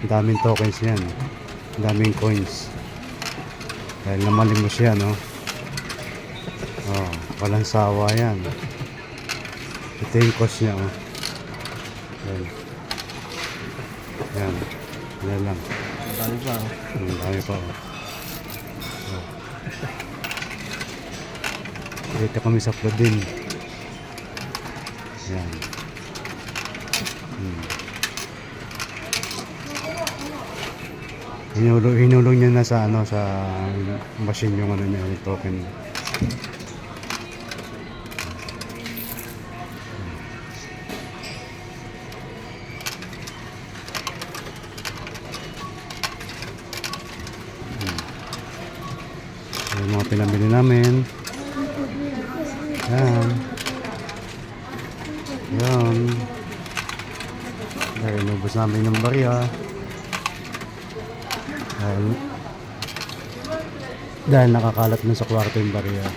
Ang daming tokens yan. Ang daming coins. Dahil namaling mo siya, no? Oh, walang sawa yan. Ito yung cost niya, oh. Yan. Yan. Yan lang. Ang dami pa. Ang dami pa, oh. Oh. Dito kami sa Plodin. Yan. Hinulong niya na sa ano, sa machine yung ano niya, yung token. Yung mga pinamili namin. Yan. Yan. Dahil inubos namin ng barya. Dahil nakakalat na sa kwarto yung barya.